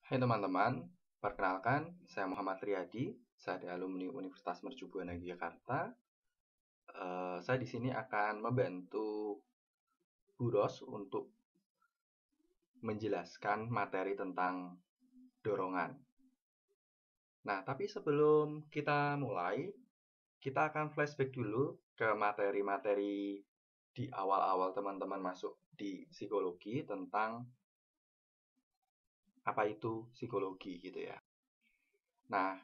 Hai teman-teman, perkenalkan saya Muhammad Riyadi, saya dari alumni Universitas Mercu Buana Yogyakarta. Saya di sini akan membantu Bu Ros untuk menjelaskan materi tentang dorongan. Nah, tapi sebelum kita mulai, kita akan flashback dulu ke materi-materi di awal-awal teman-teman masuk di psikologi tentang apa itu psikologi gitu ya. Nah,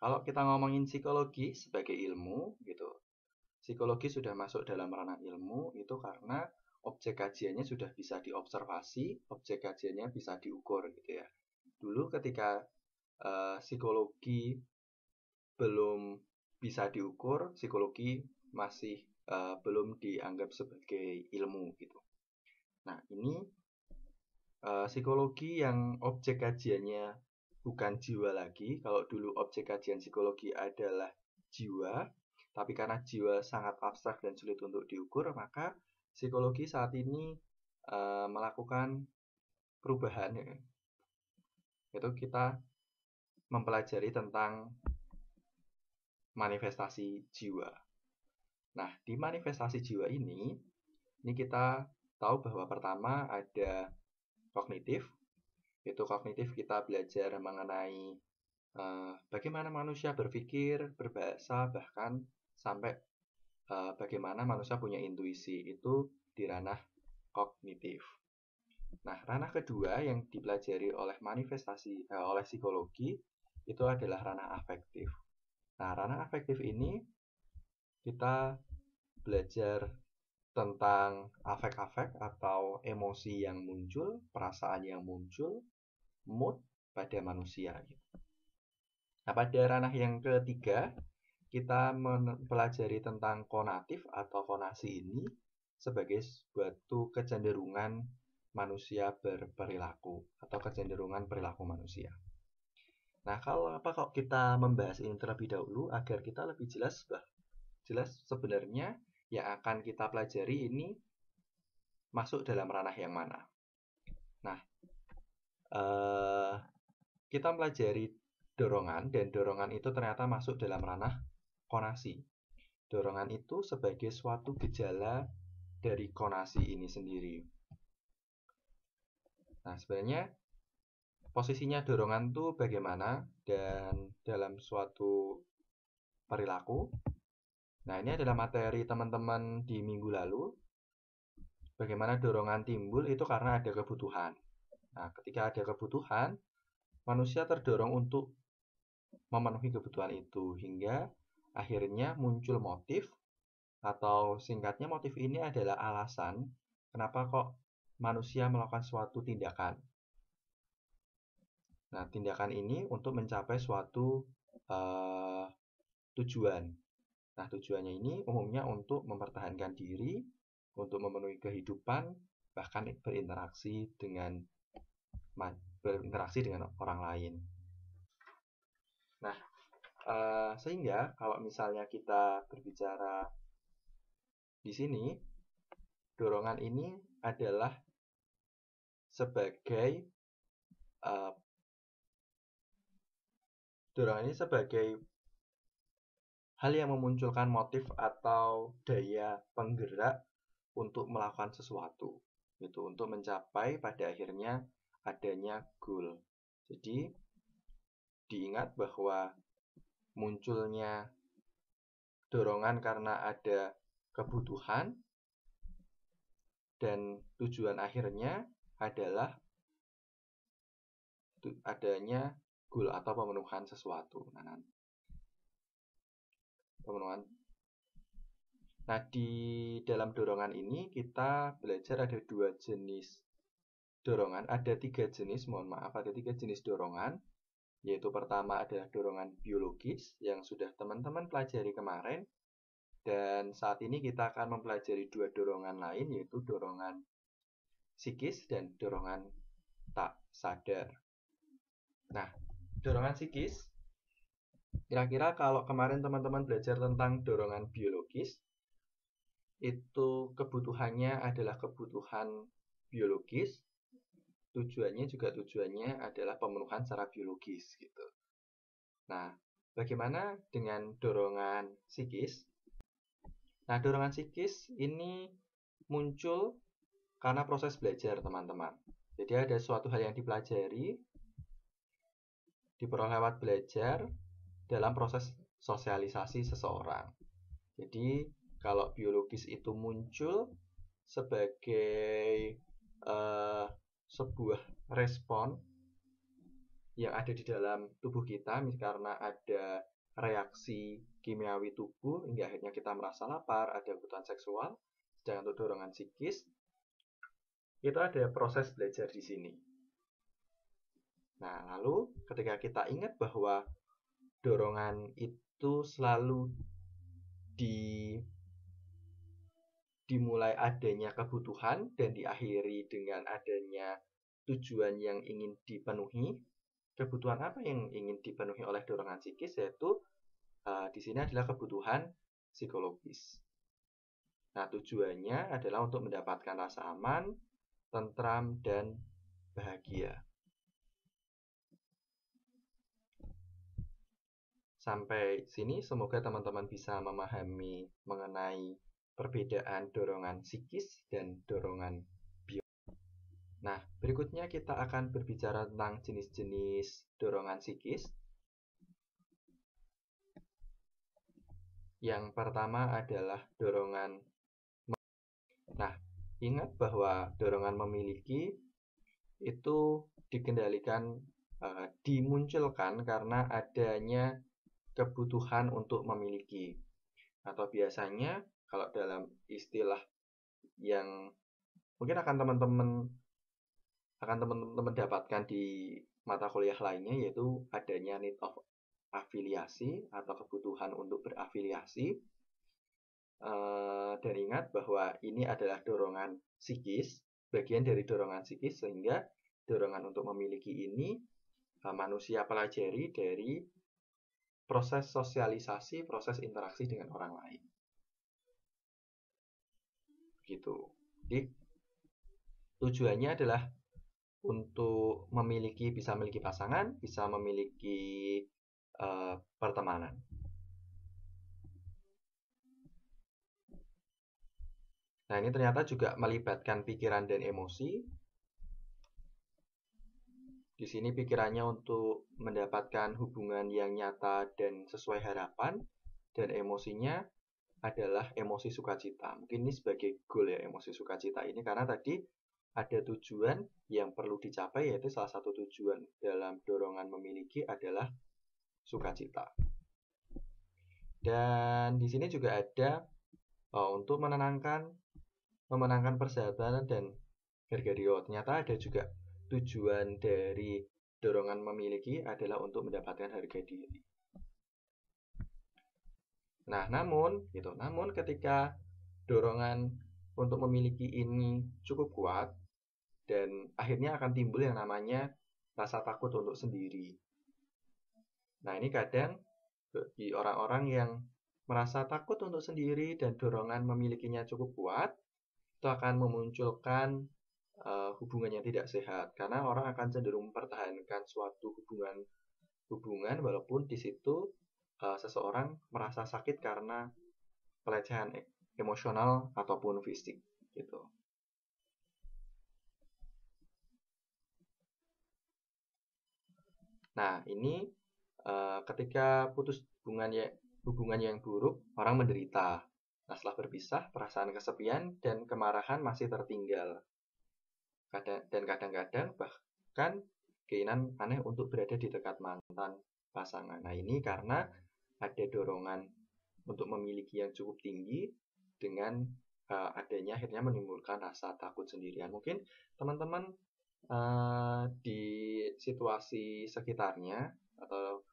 kalau kita ngomongin psikologi sebagai ilmu gitu, psikologi sudah masuk dalam ranah ilmu itu karena objek kajiannya sudah bisa diobservasi, objek kajiannya bisa diukur gitu ya. Dulu ketika psikologi belum bisa diukur, psikologi masih belum dianggap sebagai ilmu gitu. Nah, ini psikologi yang objek kajiannya bukan jiwa lagi. Kalau dulu objek kajian psikologi adalah jiwa, tapi karena jiwa sangat abstrak dan sulit untuk diukur, maka psikologi saat ini melakukan perubahan, ya. Yaitu kita mempelajari tentang manifestasi jiwa. Nah, di manifestasi jiwa ini kita tahu bahwa pertama ada kognitif. Itu kognitif kita belajar mengenai bagaimana manusia berpikir, berbahasa, bahkan sampai bagaimana manusia punya intuisi. Itu di ranah kognitif. Nah, ranah kedua yang dipelajari oleh oleh psikologi itu adalah ranah afektif. Nah, ranah afektif ini kita belajar tentang afek-afek atau emosi yang muncul, perasaan yang muncul, mood pada manusia. Nah, pada ranah yang ketiga, kita mempelajari tentang konatif atau konasi ini sebagai suatu kecenderungan manusia berperilaku atau kecenderungan perilaku manusia. Nah, kalau kita membahas ini terlebih dahulu agar kita lebih jelas sebenarnya yang akan kita pelajari ini masuk dalam ranah yang mana. Nah, kita pelajari dorongan dan dorongan itu ternyata masuk dalam ranah konasi. Dorongan itu sebagai suatu gejala dari konasi ini sendiri. Nah, sebenarnya posisinya dorongan itu bagaimana dan dalam suatu perilaku. Nah, ini adalah materi teman-teman di minggu lalu. Bagaimana dorongan timbul itu karena ada kebutuhan. Nah, ketika ada kebutuhan, manusia terdorong untuk memenuhi kebutuhan itu hingga akhirnya muncul motif, atau singkatnya motif ini adalah alasan kenapa kok manusia melakukan suatu tindakan. Nah, tindakan ini untuk mencapai suatu tujuan. Nah, tujuannya ini umumnya untuk mempertahankan diri, untuk memenuhi kehidupan, bahkan berinteraksi dengan orang lain. Nah, sehingga kalau misalnya kita berbicara di sini, dorongan ini adalah sebagai hal yang memunculkan motif atau daya penggerak untuk melakukan sesuatu, itu untuk mencapai pada akhirnya adanya goal. Jadi diingat bahwa munculnya dorongan karena ada kebutuhan dan tujuan akhirnya adalah adanya goal atau pemenuhan sesuatu. Nah, di dalam dorongan ini kita belajar ada 2 jenis dorongan, ada 3 jenis, ada 3 jenis dorongan, yaitu pertama adalah dorongan biologis yang sudah teman-teman pelajari kemarin, dan saat ini kita akan mempelajari 2 dorongan lain, yaitu dorongan psikis dan dorongan tak sadar. Nah, dorongan psikis, kira-kira kalau kemarin teman-teman belajar tentang dorongan biologis, itu kebutuhannya adalah kebutuhan biologis tujuannya adalah pemenuhan secara biologis gitu. Nah, bagaimana dengan dorongan psikis? Nah, dorongan psikis ini muncul karena proses belajar, teman-teman. Jadi ada suatu hal yang dipelajari, diperoleh lewat belajar dalam proses sosialisasi seseorang. Jadi, kalau biologis itu muncul sebagai sebuah respon yang ada di dalam tubuh kita, karena ada reaksi kimiawi tubuh hingga akhirnya kita merasa lapar, ada kebutuhan seksual. Sedangkan untuk dorongan psikis itu ada proses belajar di sini. Nah, lalu ketika kita ingat bahwa dorongan itu selalu dimulai adanya kebutuhan dan diakhiri dengan adanya tujuan yang ingin dipenuhi. Kebutuhan apa yang ingin dipenuhi oleh dorongan psikis? Yaitu di sini adalah kebutuhan psikologis. Nah, tujuannya adalah untuk mendapatkan rasa aman, tentram, dan bahagia. Sampai sini semoga teman-teman bisa memahami mengenai perbedaan dorongan psikis dan dorongan biologis. Nah, berikutnya kita akan berbicara tentang jenis-jenis dorongan psikis. Yang pertama adalah dorongan. Nah, ingat bahwa dorongan memiliki itu dikendalikan, dimunculkan karena adanya kebutuhan untuk memiliki. Atau biasanya kalau dalam istilah yang mungkin akan teman-teman dapatkan di mata kuliah lainnya, yaitu adanya need of afiliasi atau kebutuhan untuk berafiliasi. Dan ingat bahwa ini adalah dorongan psikis, bagian dari dorongan psikis, sehingga dorongan untuk memiliki ini manusia pelajari dari proses sosialisasi, proses interaksi dengan orang lain. Gitu. Jadi tujuannya adalah untuk bisa memiliki pasangan, bisa memiliki pertemanan. Nah, ini ternyata juga melibatkan pikiran dan emosi. Di sini pikirannya untuk mendapatkan hubungan yang nyata dan sesuai harapan, dan emosinya adalah emosi sukacita. Mungkin ini sebagai goal ya, emosi sukacita ini, karena tadi ada tujuan yang perlu dicapai, yaitu salah satu tujuan dalam dorongan memiliki adalah sukacita. Dan di sini juga ada untuk memenangkan persahabatan dan harga diri. Ternyata ada juga tujuan dari dorongan memiliki adalah untuk mendapatkan harga diri. Nah, namun ketika dorongan untuk memiliki ini cukup kuat, dan akhirnya akan timbul yang namanya rasa takut untuk sendiri. Nah, ini kadang bagi orang-orang yang merasa takut untuk sendiri dan dorongan memilikinya cukup kuat, itu akan memunculkan hubungan yang tidak sehat, karena orang akan cenderung mempertahankan suatu hubungan walaupun di situ seseorang merasa sakit karena pelecehan emosional ataupun fisik gitu. Nah, ini ketika putus hubungan yang buruk, orang menderita. Nah, setelah berpisah, perasaan kesepian dan kemarahan masih tertinggal. Dan kadang-kadang bahkan keinginan aneh untuk berada di dekat mantan pasangan. Nah, ini karena ada dorongan untuk memiliki yang cukup tinggi dengan adanya akhirnya menimbulkan rasa takut sendirian. Mungkin teman-teman di situasi sekitarnya atau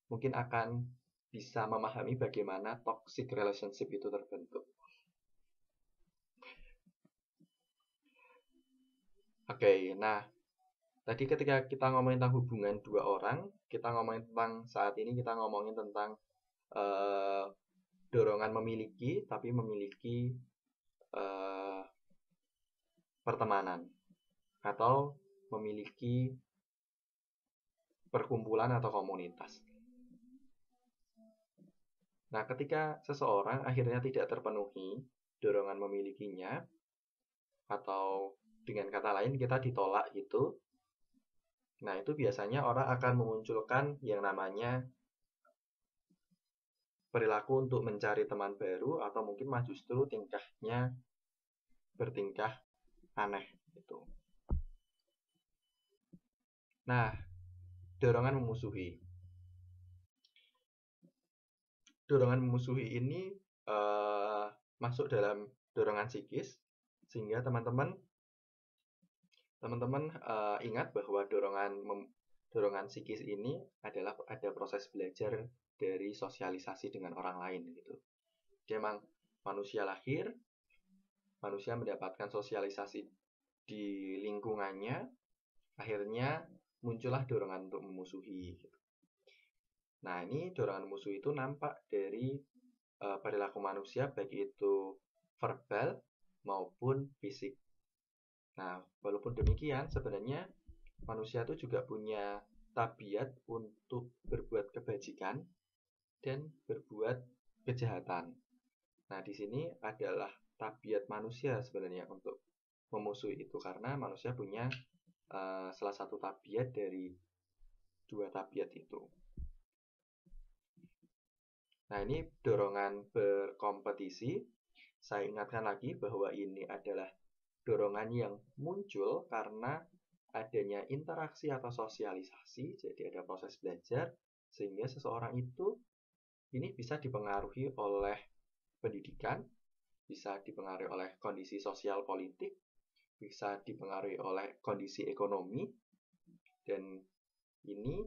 mungkin akan bisa memahami bagaimana toxic relationship itu terbentuk. Oke, nah tadi ketika kita ngomongin tentang hubungan dua orang, kita ngomongin tentang saat ini kita ngomongin tentang dorongan memiliki, tapi memiliki pertemanan. atau memiliki perkumpulan atau komunitas. Nah, ketika seseorang akhirnya tidak terpenuhi dorongan memilikinya, atau dengan kata lain kita ditolak gitu, nah itu biasanya orang akan memunculkan yang namanya perilaku untuk mencari teman baru, atau mungkin mah justru tingkahnya bertingkah aneh gitu. Nah, dorongan memusuhi. Dorongan memusuhi ini masuk dalam dorongan psikis, sehingga teman-teman ingat bahwa dorongan psikis ini adalah ada proses belajar dari sosialisasi dengan orang lain gitu. Dia memang manusia lahir, manusia mendapatkan sosialisasi di lingkungannya, akhirnya muncullah dorongan untuk memusuhi gitu. Nah, ini dorongan musuh itu nampak dari perilaku manusia, baik itu verbal maupun fisik. Nah, walaupun demikian, sebenarnya manusia itu juga punya tabiat untuk berbuat kebajikan dan berbuat kejahatan. Nah, di sini adalah tabiat manusia sebenarnya untuk memusuhi itu, karena manusia punya salah satu tabiat dari dua tabiat itu. Nah, ini dorongan berkompetisi. Saya ingatkan lagi bahwa ini adalah dorongan yang muncul karena adanya interaksi atau sosialisasi, jadi ada proses belajar, sehingga seseorang itu ini bisa dipengaruhi oleh pendidikan, bisa dipengaruhi oleh kondisi sosial politik, bisa dipengaruhi oleh kondisi ekonomi, dan ini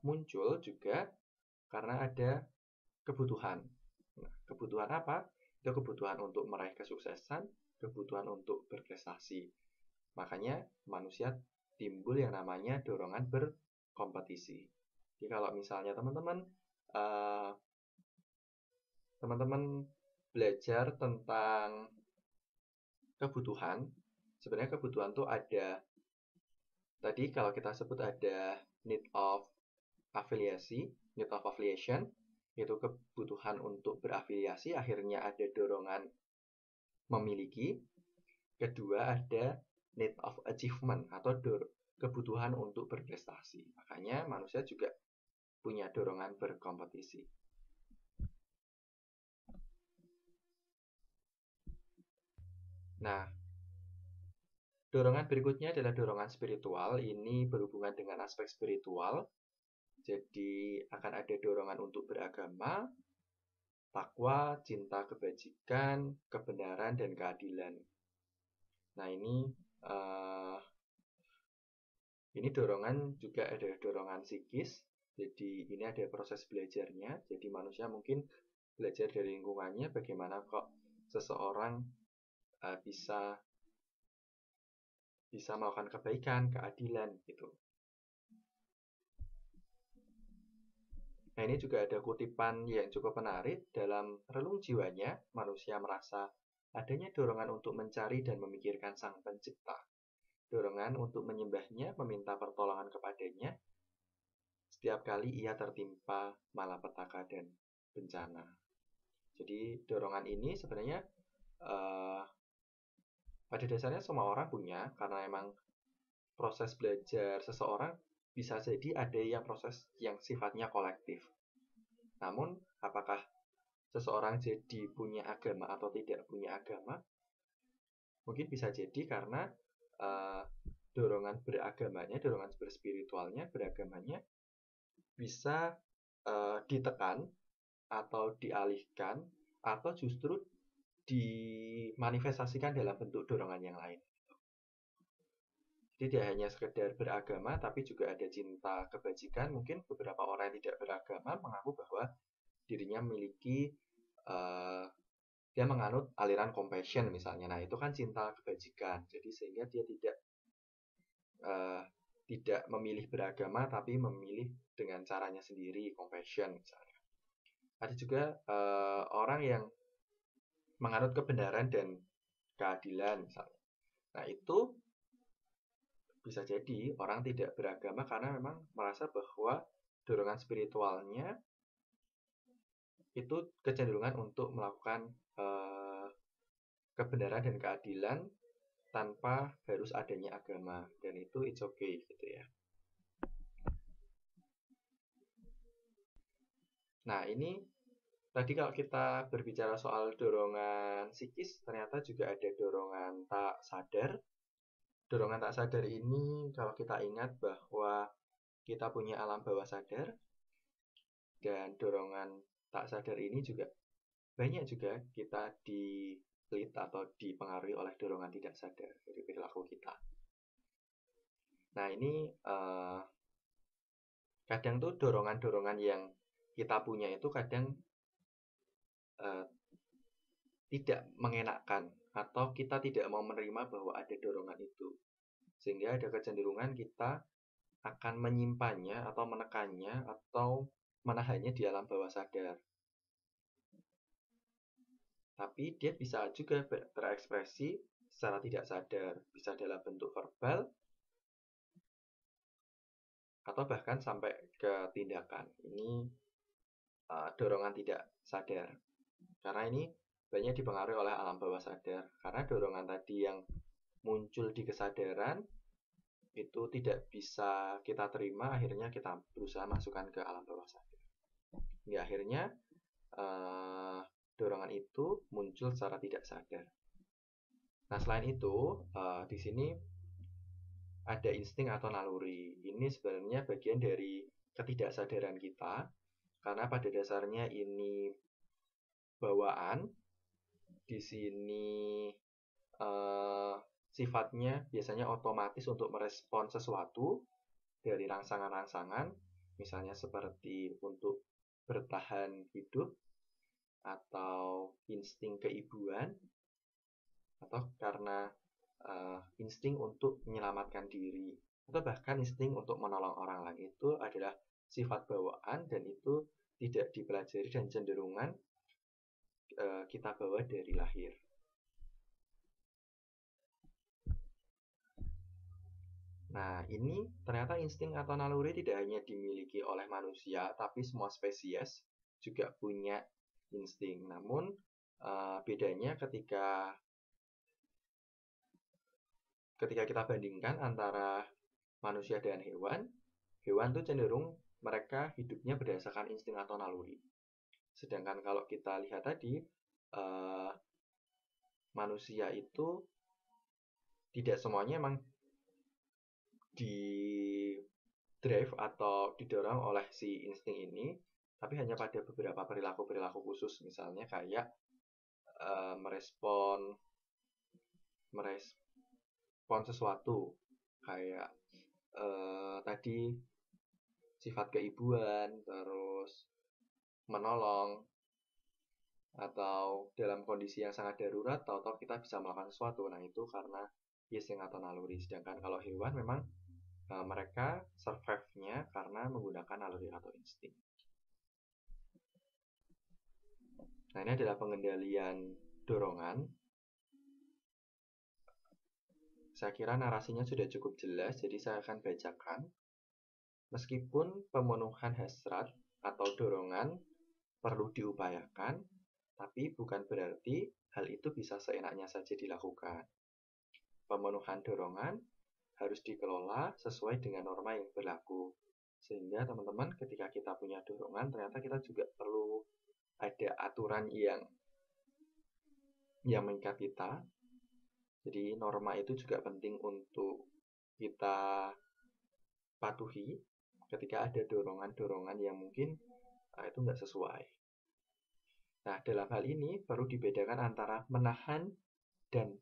muncul juga karena ada kebutuhan. Nah, kebutuhan apa? Itu kebutuhan untuk meraih kesuksesan, kebutuhan untuk berprestasi. Makanya manusia timbul yang namanya dorongan berkompetisi. Jadi kalau misalnya teman-teman belajar tentang kebutuhan, sebenarnya kebutuhan tuh ada, tadi kalau kita sebut ada need of affiliation, yaitu kebutuhan untuk berafiliasi, akhirnya ada dorongan memiliki. Kedua ada need of achievement atau kebutuhan untuk berprestasi. Makanya manusia juga punya dorongan berkompetisi. Nah, dorongan berikutnya adalah dorongan spiritual. Ini berhubungan dengan aspek spiritual. Jadi akan ada dorongan untuk beragama, takwa, cinta kebajikan, kebenaran, dan keadilan. Nah, ini dorongan juga ada dorongan psikis. Jadi ini ada proses belajarnya. Jadi manusia mungkin belajar dari lingkungannya bagaimana kok seseorang bisa melakukan kebaikan, keadilan gitu. Nah, ini juga ada kutipan yang cukup menarik. Dalam relung jiwanya, manusia merasa adanya dorongan untuk mencari dan memikirkan Sang Pencipta. Dorongan untuk menyembahnya, meminta pertolongan kepadanya setiap kali ia tertimpa malapetaka dan bencana. Jadi dorongan ini sebenarnya pada dasarnya semua orang punya, karena emang proses belajar seseorang bisa jadi ada yang proses yang sifatnya kolektif. Namun, apakah seseorang jadi punya agama atau tidak punya agama? Mungkin bisa jadi karena dorongan beragamanya, dorongan berspiritualnya, beragamanya bisa ditekan atau dialihkan atau justru dimanifestasikan dalam bentuk dorongan yang lain. Jadi tidak hanya sekedar beragama, tapi juga ada cinta kebajikan. Mungkin beberapa orang yang tidak beragama mengaku bahwa dirinya memiliki dia menganut aliran compassion misalnya. Nah, itu kan cinta kebajikan. Jadi sehingga dia tidak memilih beragama, tapi memilih dengan caranya sendiri, compassion misalnya. Ada juga orang yang menganut kebenaran dan keadilan misalnya. Nah, itu bisa jadi orang tidak beragama karena memang merasa bahwa dorongan spiritualnya itu kecenderungan untuk melakukan kebenaran dan keadilan tanpa harus adanya agama, dan itu it's okay gitu ya. Nah, ini tadi kalau kita berbicara soal dorongan psikis, ternyata juga ada dorongan tak sadar. Dorongan tak sadar ini kalau kita ingat bahwa kita punya alam bawah sadar, dan dorongan tak sadar ini juga banyak juga kita di-lead atau dipengaruhi oleh dorongan tidak sadar dari perilaku kita. Nah, ini kadang tuh dorongan-dorongan yang kita punya itu kadang tidak mengenakkan, atau kita tidak mau menerima bahwa ada dorongan itu, sehingga ada kecenderungan kita akan menyimpannya atau menekannya atau menahannya di alam bawah sadar. Tapi dia bisa juga berekspresi secara tidak sadar, bisa dalam bentuk verbal atau bahkan sampai ke tindakan. Ini dorongan tidak sadar, karena ini banyak dipengaruhi oleh alam bawah sadar. Karena dorongan tadi yang muncul di kesadaran itu tidak bisa kita terima, akhirnya kita berusaha masukkan ke alam bawah sadar. Hingga akhirnya dorongan itu muncul secara tidak sadar. Nah, selain itu, di sini ada insting atau naluri. Ini sebenarnya bagian dari ketidaksadaran kita, karena pada dasarnya ini bawaan. Di sini sifatnya biasanya otomatis untuk merespon sesuatu dari rangsangan-rangsangan, misalnya seperti untuk bertahan hidup, atau insting keibuan, atau karena insting untuk menyelamatkan diri, atau bahkan insting untuk menolong orang lain. Itu adalah sifat bawaan, dan itu tidak dipelajari dan cenderungan kita bawa dari lahir. Nah, ini ternyata insting atau naluri tidak hanya dimiliki oleh manusia, tapi semua spesies juga punya insting. Namun bedanya ketika kita bandingkan antara manusia dan hewan tuh cenderung mereka hidupnya berdasarkan insting atau naluri. Sedangkan kalau kita lihat tadi, manusia itu tidak semuanya emang di drive atau didorong oleh si insting ini, tapi hanya pada beberapa perilaku-perilaku khusus, misalnya kayak merespon sesuatu, kayak tadi sifat keibuan, terus menolong, atau dalam kondisi yang sangat darurat tahu-tahu kita bisa melakukan sesuatu. Nah, itu karena insting atau naluri. Sedangkan kalau hewan memang mereka survive-nya karena menggunakan naluri atau insting. Nah, ini adalah pengendalian dorongan. Saya kira narasinya sudah cukup jelas, jadi saya akan bacakan. Meskipun pemenuhan hasrat atau dorongan perlu diupayakan, tapi bukan berarti hal itu bisa seenaknya saja dilakukan. Pemenuhan dorongan harus dikelola sesuai dengan norma yang berlaku. Sehingga teman-teman, ketika kita punya dorongan, ternyata kita juga perlu ada aturan yang mengikat kita. Jadi norma itu juga penting untuk kita patuhi ketika ada dorongan-dorongan yang mungkin itu nggak sesuai. Nah, dalam hal ini perlu dibedakan antara menahan dan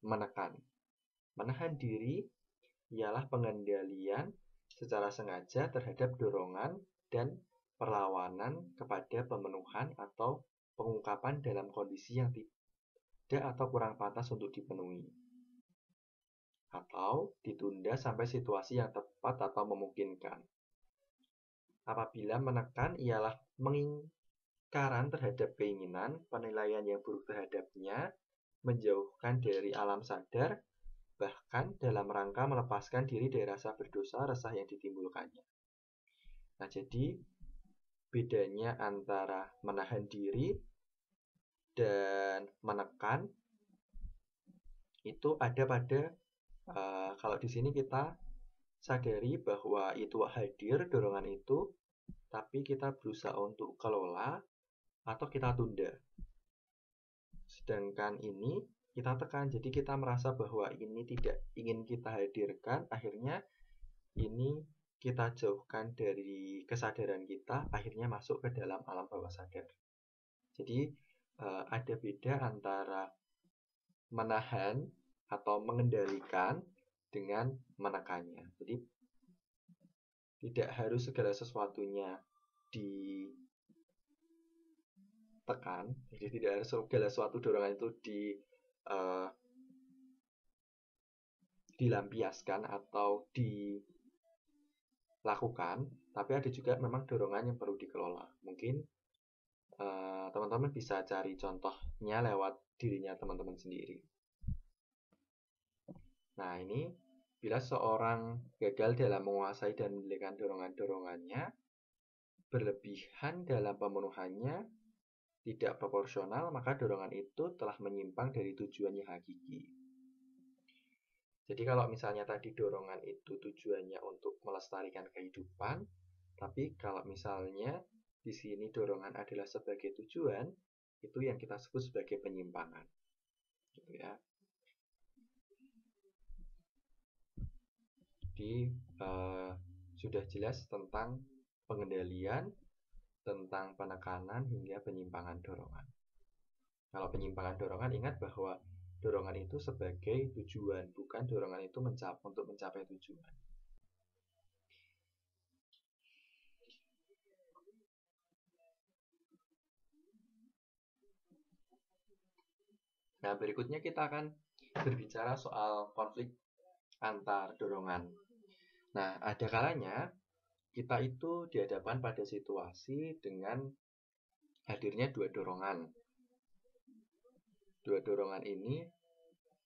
menekan. Menahan diri ialah pengendalian secara sengaja terhadap dorongan dan perlawanan kepada pemenuhan atau pengungkapan dalam kondisi yang tidak atau kurang pantas untuk dipenuhi, atau ditunda sampai situasi yang tepat atau memungkinkan. Apabila menekan ialah mengingkaran terhadap keinginan, penilaian yang buruk terhadapnya, menjauhkan dari alam sadar, bahkan dalam rangka melepaskan diri dari rasa berdosa, resah yang ditimbulkannya. Nah, jadi bedanya antara menahan diri dan menekan itu ada pada kalau di sini kita sadari bahwa itu hadir dorongan itu, tapi kita berusaha untuk kelola atau kita tunda. Sedangkan ini kita tekan, jadi kita merasa bahwa ini tidak ingin kita hadirkan, akhirnya ini kita jauhkan dari kesadaran kita, akhirnya masuk ke dalam alam bawah sadar. Jadi ada beda antara menahan atau mengendalikan dengan menekannya. Jadi tidak harus segala sesuatunya ditekan, jadi tidak harus segala suatu dorongan itu dilampiaskan atau dilakukan, tapi ada juga memang dorongan yang perlu dikelola. Mungkin teman-teman bisa cari contohnya lewat dirinya teman-teman sendiri. Nah, ini bila seorang gagal dalam menguasai dan mengendalikan dorongan-dorongannya, berlebihan dalam pemenuhannya, tidak proporsional, maka dorongan itu telah menyimpang dari tujuannya hakiki. Jadi kalau misalnya tadi dorongan itu tujuannya untuk melestarikan kehidupan, tapi kalau misalnya di sini dorongan adalah sebagai tujuan, itu yang kita sebut sebagai penyimpangan. Gitu ya. Jadi sudah jelas tentang pengendalian, tentang penekanan hingga penyimpangan dorongan. Kalau penyimpangan dorongan, ingat bahwa dorongan itu sebagai tujuan, bukan dorongan itu untuk mencapai tujuan. Nah, berikutnya kita akan berbicara soal konflik antar dorongan. Nah, ada kalanya kita itu dihadapkan pada situasi dengan hadirnya dua dorongan. Dua dorongan ini,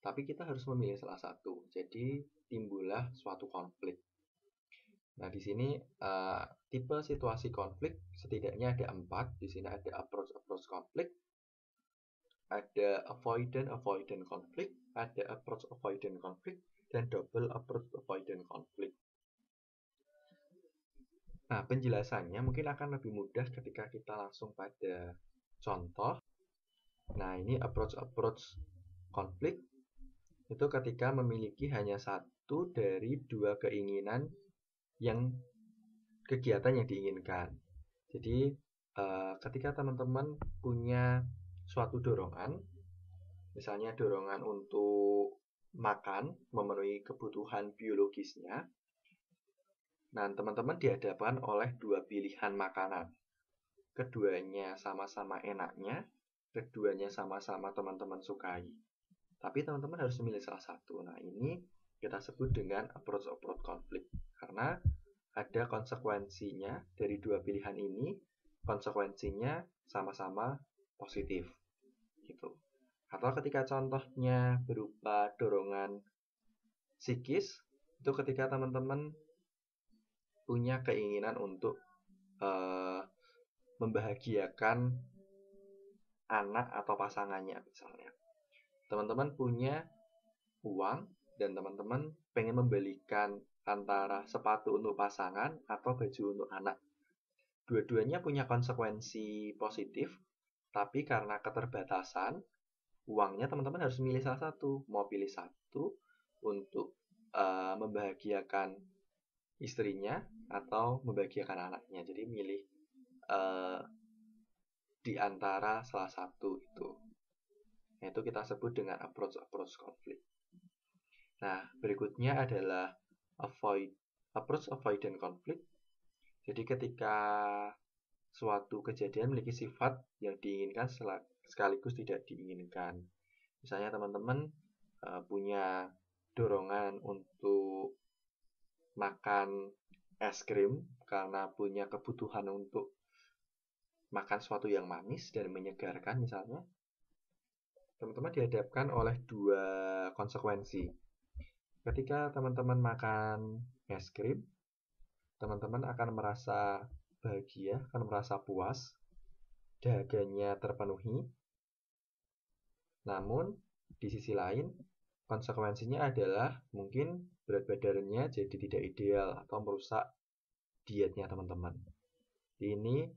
tapi kita harus memilih salah satu. Jadi timbullah suatu konflik. Nah, di sini tipe situasi konflik setidaknya ada 4. Di sini ada approach konflik, ada avoidant konflik, ada approach avoidant konflik, dan double approach avoidant konflik. Nah, penjelasannya mungkin akan lebih mudah ketika kita langsung pada contoh. Nah, ini approach konflik itu ketika memiliki hanya satu dari dua keinginan yang kegiatan yang diinginkan. Jadi ketika teman-teman punya suatu dorongan, misalnya dorongan untuk makan, memenuhi kebutuhan biologisnya, nah teman-teman dihadapkan oleh dua pilihan makanan. Keduanya sama-sama enaknya, keduanya sama-sama teman-teman sukai. Tapi teman-teman harus memilih salah satu. Nah, ini kita sebut dengan approach konflik. Karena ada konsekuensinya dari dua pilihan ini, konsekuensinya sama-sama positif. Gitu. Atau ketika contohnya berupa dorongan psikis, itu ketika teman-teman punya keinginan untuk membahagiakan anak atau pasangannya misalnya. Teman-teman punya uang dan teman-teman pengen membelikan antara sepatu untuk pasangan atau baju untuk anak. Dua-duanya punya konsekuensi positif, tapi karena keterbatasan uangnya teman-teman harus memilih salah satu. Mau pilih satu untuk membahagiakan istrinya atau membahagiakan anaknya. Jadi milih di antara salah satu itu. Itu kita sebut dengan approach konflik. Nah, berikutnya adalah approach avoidant konflik. Jadi ketika suatu kejadian memiliki sifat yang diinginkan sekaligus tidak diinginkan. Misalnya teman-teman punya dorongan untuk makan es krim karena punya kebutuhan untuk makan sesuatu yang manis dan menyegarkan misalnya. Teman-teman dihadapkan oleh dua konsekuensi. Ketika teman-teman makan es krim, teman-teman akan merasa bahagia, akan merasa puas, dahaganya terpenuhi. Namun, di sisi lain, konsekuensinya adalah mungkin berat badannya jadi tidak ideal atau merusak dietnya teman-teman. Ini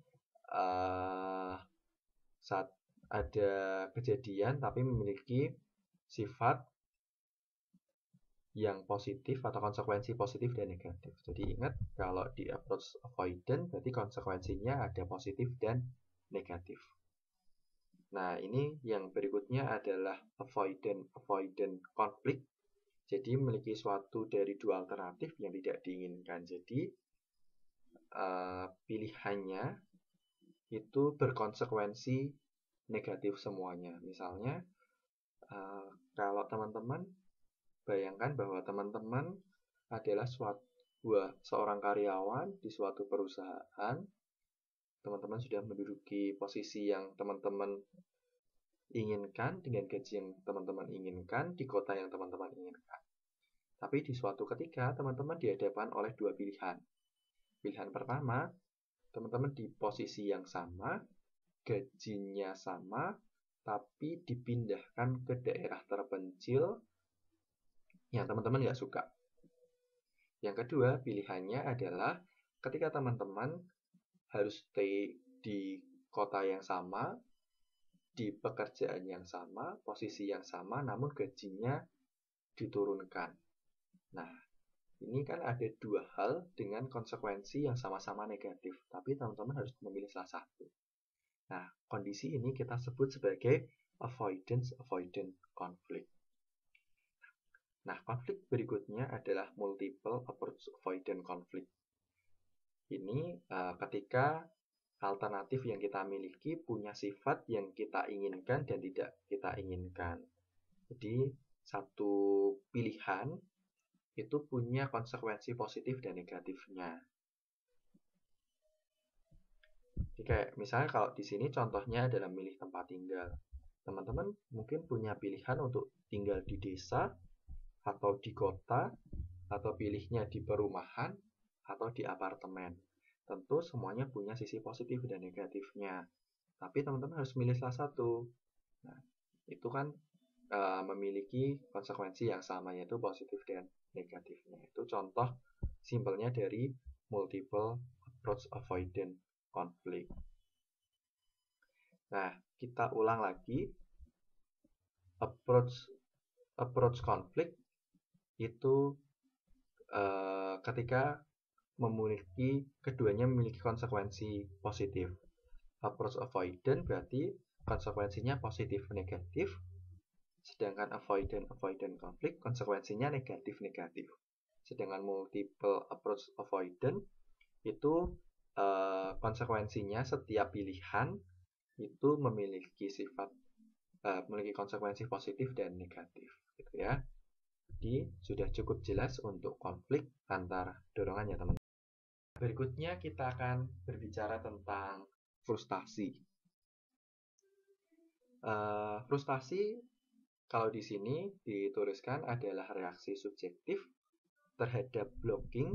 saat ada kejadian tapi memiliki sifat yang positif atau konsekuensi positif dan negatif. Jadi ingat, kalau di approach avoidant berarti konsekuensinya ada positif dan negatif. Nah, ini yang berikutnya adalah avoidant konflik. Jadi memiliki suatu dari dua alternatif yang tidak diinginkan. Jadi pilihannya itu berkonsekuensi negatif semuanya. Misalnya, kalau teman-teman bayangkan bahwa teman-teman adalah seorang karyawan di suatu perusahaan. Teman-teman sudah menduduki posisi yang teman-teman inginkan dengan gaji yang teman-teman inginkan di kota yang teman-teman inginkan. Tapi di suatu ketika teman-teman dihadapkan oleh dua pilihan. Pilihan pertama, teman-teman di posisi yang sama, gajinya sama, tapi dipindahkan ke daerah terpencil yang teman-teman nggak suka. Yang kedua, pilihannya adalah ketika teman-teman harus stay di kota yang sama, di pekerjaan yang sama, posisi yang sama, namun gajinya diturunkan. Nah, ini kan ada dua hal dengan konsekuensi yang sama-sama negatif, tapi teman-teman harus memilih salah satu. Nah, kondisi ini kita sebut sebagai avoidant conflict. Nah, konflik berikutnya adalah multiple approach avoidant conflict. Ini ketika alternatif yang kita miliki punya sifat yang kita inginkan dan tidak kita inginkan. Jadi, satu pilihan itu punya konsekuensi positif dan negatifnya. Jadi kayak misalnya kalau di sini contohnya adalah milih tempat tinggal. Teman-teman mungkin punya pilihan untuk tinggal di desa atau di kota, atau pilihnya di perumahan atau di apartemen. Tentu semuanya punya sisi positif dan negatifnya. Tapi teman-teman harus milih salah satu. Nah, itu kan memiliki konsekuensi yang sama, yaitu positif dan negatifnya. Itu contoh simpelnya dari multiple approach avoidant conflict. Nah, kita ulang lagi. Approach conflict itu ketika keduanya memiliki konsekuensi positif. Approach avoidant berarti konsekuensinya positif negatif, sedangkan avoidant conflict konsekuensinya negatif. Sedangkan multiple approach avoidant itu konsekuensinya setiap pilihan itu memiliki konsekuensi positif dan negatif, gitu ya. Jadi sudah cukup jelas untuk konflik antar dorongan ya teman-teman. Berikutnya kita akan berbicara tentang frustasi. Frustasi kalau di sini dituliskan adalah reaksi subjektif terhadap blocking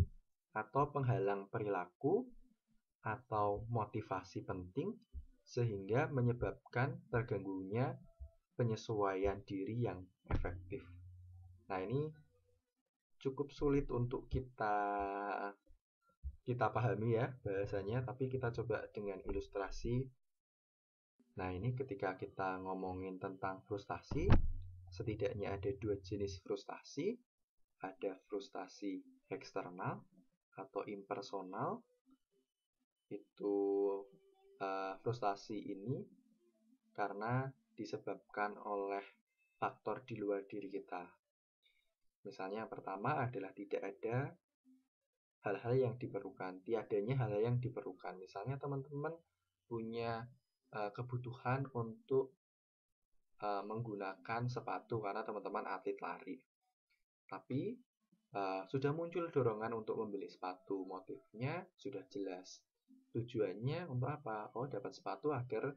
atau penghalang perilaku atau motivasi penting sehingga menyebabkan terganggunya penyesuaian diri yang efektif. Nah, ini cukup sulit untuk kita pahami ya bahasanya, tapi kita coba dengan ilustrasi. Nah, ini ketika kita ngomongin tentang frustasi, setidaknya ada dua jenis frustasi. Ada frustasi eksternal atau impersonal. Itu frustasi ini karena disebabkan oleh faktor di luar diri kita. Misalnya yang pertama adalah tidak ada hal-hal yang diperlukan, tiadanya hal-hal yang diperlukan. Misalnya teman-teman punya kebutuhan untuk menggunakan sepatu karena teman-teman atlet lari. Tapi sudah muncul dorongan untuk membeli sepatu, motifnya sudah jelas. Tujuannya untuk apa? Oh, dapat sepatu agar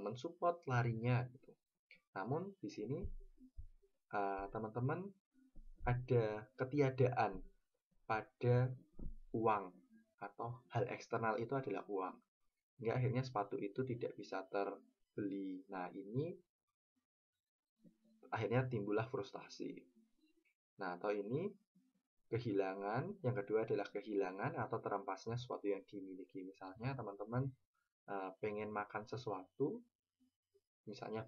mensupport larinya gitu. Namun di sini teman-teman ada ketiadaan pada uang atau hal eksternal itu adalah uang, hingga akhirnya sepatu itu tidak bisa terbeli. Nah, ini akhirnya timbullah frustasi. Nah, atau ini kehilangan, yang kedua adalah kehilangan atau terempasnya sesuatu yang dimiliki. Misalnya teman-teman pengen makan sesuatu, misalnya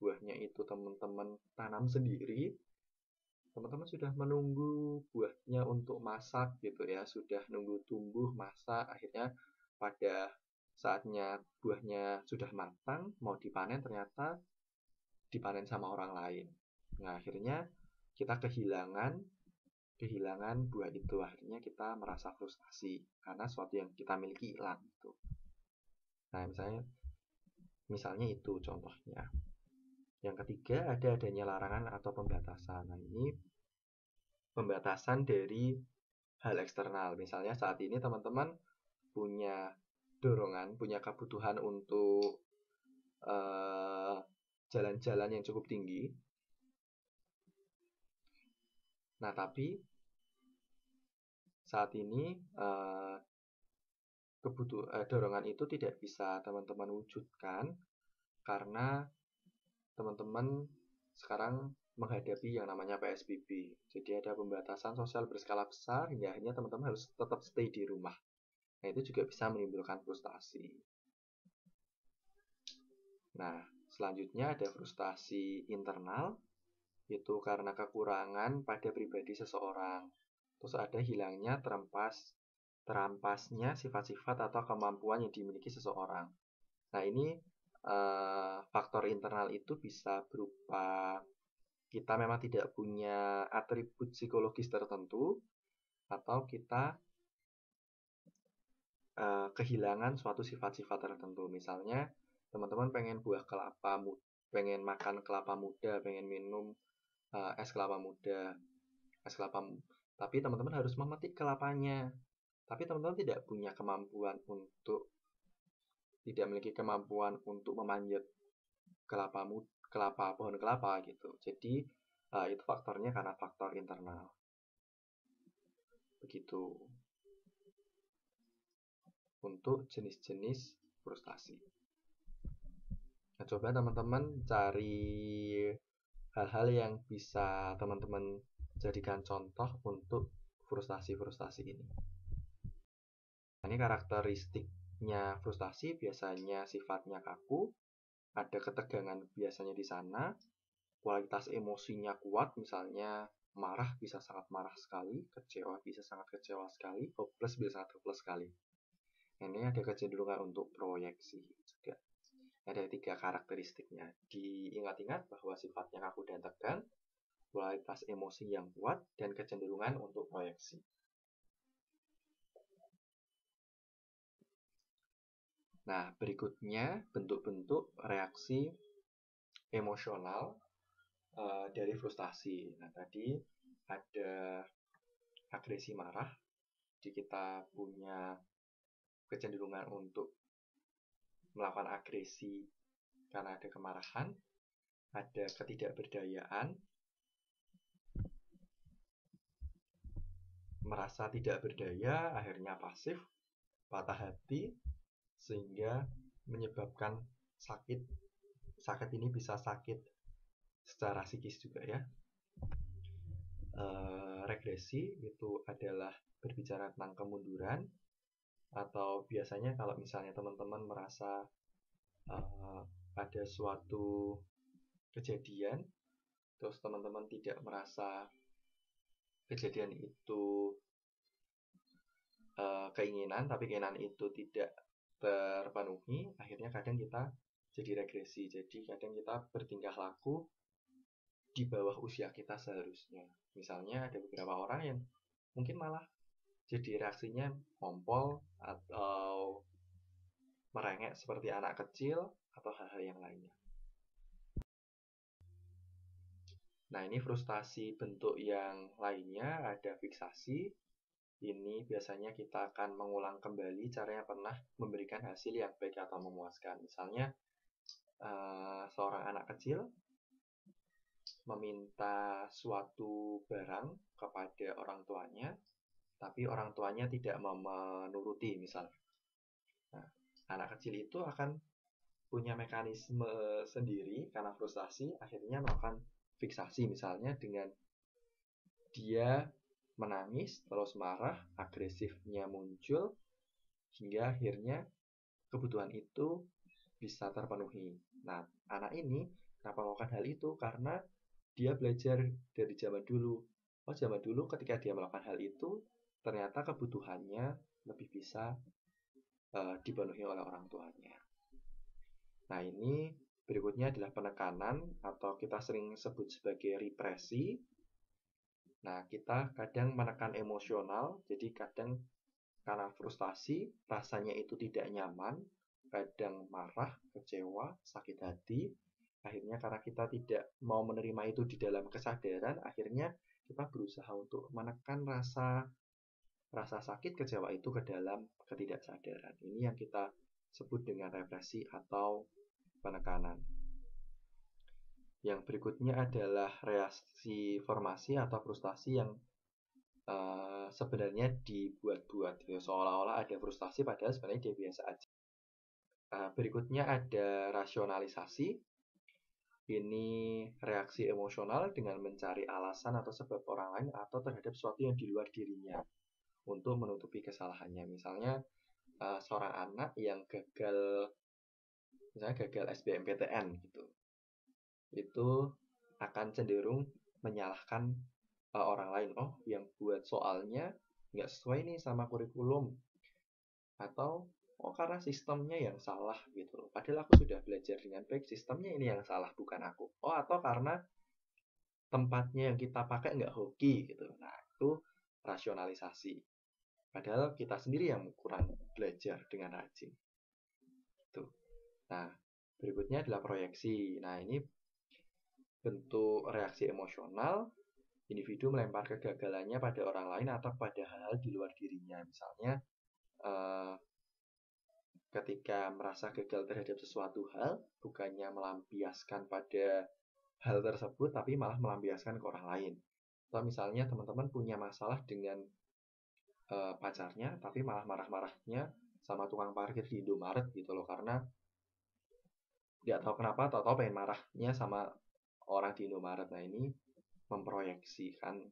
buahnya itu teman-teman tanam sendiri, teman-teman sudah menunggu buahnya untuk masak gitu ya, sudah nunggu tumbuh, masak, akhirnya pada saatnya buahnya sudah matang, mau dipanen, ternyata dipanen sama orang lain. Nah, akhirnya kita kehilangan buah itu, akhirnya kita merasa frustasi karena sesuatu yang kita miliki hilang gitu. Nah, misalnya itu contohnya. Yang ketiga, adanya larangan atau pembatasan. Nah, ini pembatasan dari hal eksternal. Misalnya saat ini teman-teman punya dorongan, punya kebutuhan untuk jalan-jalan yang cukup tinggi. Nah, tapi saat ini dorongan itu tidak bisa teman-teman wujudkan karena teman-teman sekarang menghadapi yang namanya PSBB. Jadi ada pembatasan sosial berskala besar, hingga akhirnya teman-teman harus tetap stay di rumah. Nah, itu juga bisa menimbulkan frustasi. Nah, selanjutnya ada frustasi internal, itu karena kekurangan pada pribadi seseorang. Terus ada hilangnya terampasnya sifat-sifat atau kemampuan yang dimiliki seseorang. Nah, ini faktor internal itu bisa berupa kita memang tidak punya atribut psikologis tertentu, atau kita kehilangan suatu sifat-sifat tertentu. Misalnya teman-teman pengen pengen makan kelapa muda, pengen minum es kelapa muda, tapi teman-teman harus memetik kelapanya. Tapi teman-teman tidak memiliki kemampuan untuk memanjat pohon kelapa gitu. Jadi itu faktornya karena faktor internal. Begitu untuk jenis-jenis frustasi. Nah, coba teman-teman cari hal-hal yang bisa teman-teman jadikan contoh untuk frustasi-frustasi ini. Nah, ini karakteristiknya frustasi biasanya sifatnya kaku, ada ketegangan biasanya di sana, kualitas emosinya kuat, misalnya marah bisa sangat marah sekali, kecewa bisa sangat kecewa sekali, hopeless bisa sangat hopeless sekali. Ini ada kecenderungan untuk proyeksi juga. Ada 3 karakteristiknya. Diingat-ingat bahwa sifatnya kaku dan tegang, kualitas emosi yang kuat, dan kecenderungan untuk proyeksi. Nah, berikutnya bentuk-bentuk reaksi emosional dari frustasi. Nah, tadi ada agresi marah, jadi kita punya kecenderungan untuk melakukan agresi karena ada kemarahan, ada ketidakberdayaan, merasa tidak berdaya, akhirnya pasif, patah hati, sehingga menyebabkan sakit. Sakit ini bisa sakit secara psikis juga ya. Regresi itu adalah berbicara tentang kemunduran, atau biasanya kalau misalnya teman-teman merasa ada suatu kejadian, terus teman-teman tidak merasa kejadian itu keinginan, tapi keinginan itu tidak terpenuhi, akhirnya kadang kita jadi regresi. Jadi kadang kita bertingkah laku di bawah usia kita seharusnya. Misalnya ada beberapa orang yang mungkin malah jadi reaksinya ngompol atau merengek seperti anak kecil atau hal-hal yang lainnya. Nah, ini frustasi bentuk yang lainnya, ada fiksasi. Ini biasanya kita akan mengulang kembali cara yang pernah memberikan hasil yang baik atau memuaskan. Misalnya seorang anak kecil meminta suatu barang kepada orang tuanya, tapi orang tuanya tidak mau menuruti misalnya. Nah, anak kecil itu akan punya mekanisme sendiri karena frustasi, akhirnya melakukan fiksasi misalnya dengan dia menangis, terus marah, agresifnya muncul, hingga akhirnya kebutuhan itu bisa terpenuhi. Nah, anak ini kenapa melakukan hal itu? Karena dia belajar dari zaman dulu. Oh, zaman dulu ketika dia melakukan hal itu, ternyata kebutuhannya lebih bisa dipenuhi oleh orang tuanya. Nah, ini berikutnya adalah penekanan atau kita sering sebut sebagai represi. Nah, kita kadang menekan emosional, jadi kadang karena frustasi, rasanya itu tidak nyaman, kadang marah, kecewa, sakit hati. Akhirnya karena kita tidak mau menerima itu di dalam kesadaran, akhirnya kita berusaha untuk menekan rasa sakit, kecewa itu ke dalam ketidaksadaran. Ini yang kita sebut dengan represi atau penekanan. Yang berikutnya adalah reaksi formasi atau frustasi yang sebenarnya dibuat-buat, gitu. Seolah-olah ada frustasi padahal sebenarnya dia biasa aja. Berikutnya ada rasionalisasi. Ini reaksi emosional dengan mencari alasan atau sebab orang lain atau terhadap sesuatu yang di luar dirinya untuk menutupi kesalahannya. Misalnya seorang anak yang misalnya gagal SBMPTN gitu, itu akan cenderung menyalahkan orang lain. Oh, yang buat soalnya nggak sesuai nih sama kurikulum, atau oh karena sistemnya yang salah gitu. Padahal aku sudah belajar dengan baik, sistemnya ini yang salah bukan aku. Oh, atau karena tempatnya yang kita pakai nggak hoki gitu. Nah, itu rasionalisasi. Padahal kita sendiri yang kurang belajar dengan rajin. Gitu. Nah, berikutnya adalah proyeksi. Nah, ini bentuk reaksi emosional. Individu melempar kegagalannya pada orang lain atau pada hal-hal di luar dirinya. Misalnya, ketika merasa gagal terhadap sesuatu hal, bukannya melampiaskan pada hal tersebut, tapi malah melampiaskan ke orang lain. Atau misalnya teman-teman punya masalah dengan pacarnya, tapi malah marah-marahnya sama tukang parkir di Indomaret gitu loh, karena nggak tahu kenapa, tahu-tahu pengen marahnya sama orang di Indomaret. Nah, ini memproyeksikan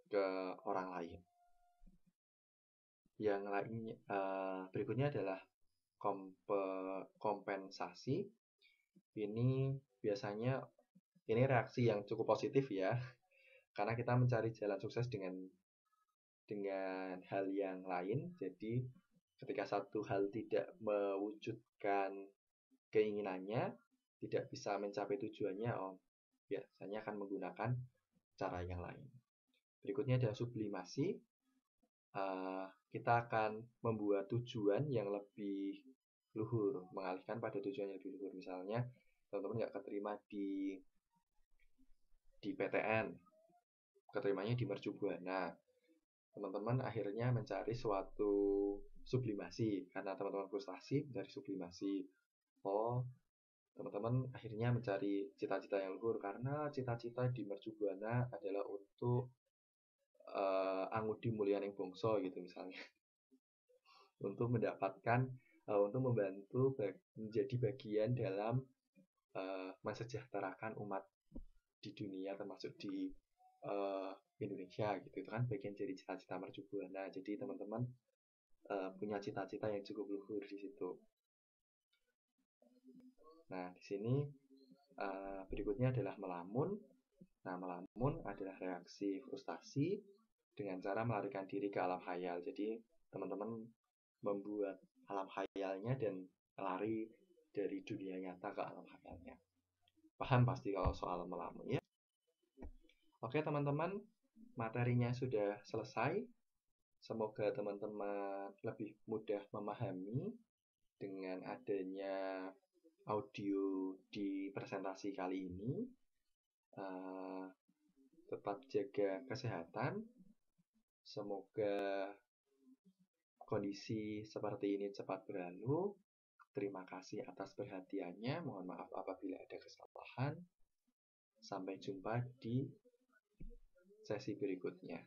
ke orang lain. Yang lainnya berikutnya adalah kompensasi. Ini biasanya reaksi yang cukup positif ya, karena kita mencari jalan sukses dengan hal yang lain. Jadi ketika satu hal tidak mewujudkan keinginannya, tidak bisa mencapai tujuannya, biasanya akan menggunakan cara yang lain. Berikutnya adalah sublimasi. Kita akan membuat tujuan yang lebih luhur, mengalihkan pada tujuan yang lebih luhur. Misalnya teman-teman nggak keterima di PTN, keterimanya di Mercubuana. Teman-teman akhirnya mencari suatu sublimasi, karena teman-teman frustasi mencari sublimasi. Oh, teman-teman akhirnya mencari cita-cita yang luhur, karena cita-cita di Mercubuana adalah untuk Angudi Mulyaning Bongso gitu misalnya. Untuk mendapatkan untuk membantu menjadi bagian dalam mensejahterakan umat di dunia, termasuk di Indonesia gitu. Itu kan bagian dari cita-cita Mercubuana. Jadi teman-teman punya cita-cita yang cukup luhur di situ. Nah, di sini berikutnya adalah melamun. Nah, melamun adalah reaksi frustasi dengan cara melarikan diri ke alam khayal. Jadi teman-teman membuat alam khayalnya dan lari dari dunia nyata ke alam khayalnya. Paham pasti kalau soal melamun ya. Oke teman-teman, materinya sudah selesai. Semoga teman-teman lebih mudah memahami dengan adanya audio di presentasi kali ini. Tetap jaga kesehatan. Semoga kondisi seperti ini cepat berlalu. Terima kasih atas perhatiannya. Mohon maaf apabila ada kesalahan. Sampai jumpa di sesi berikutnya.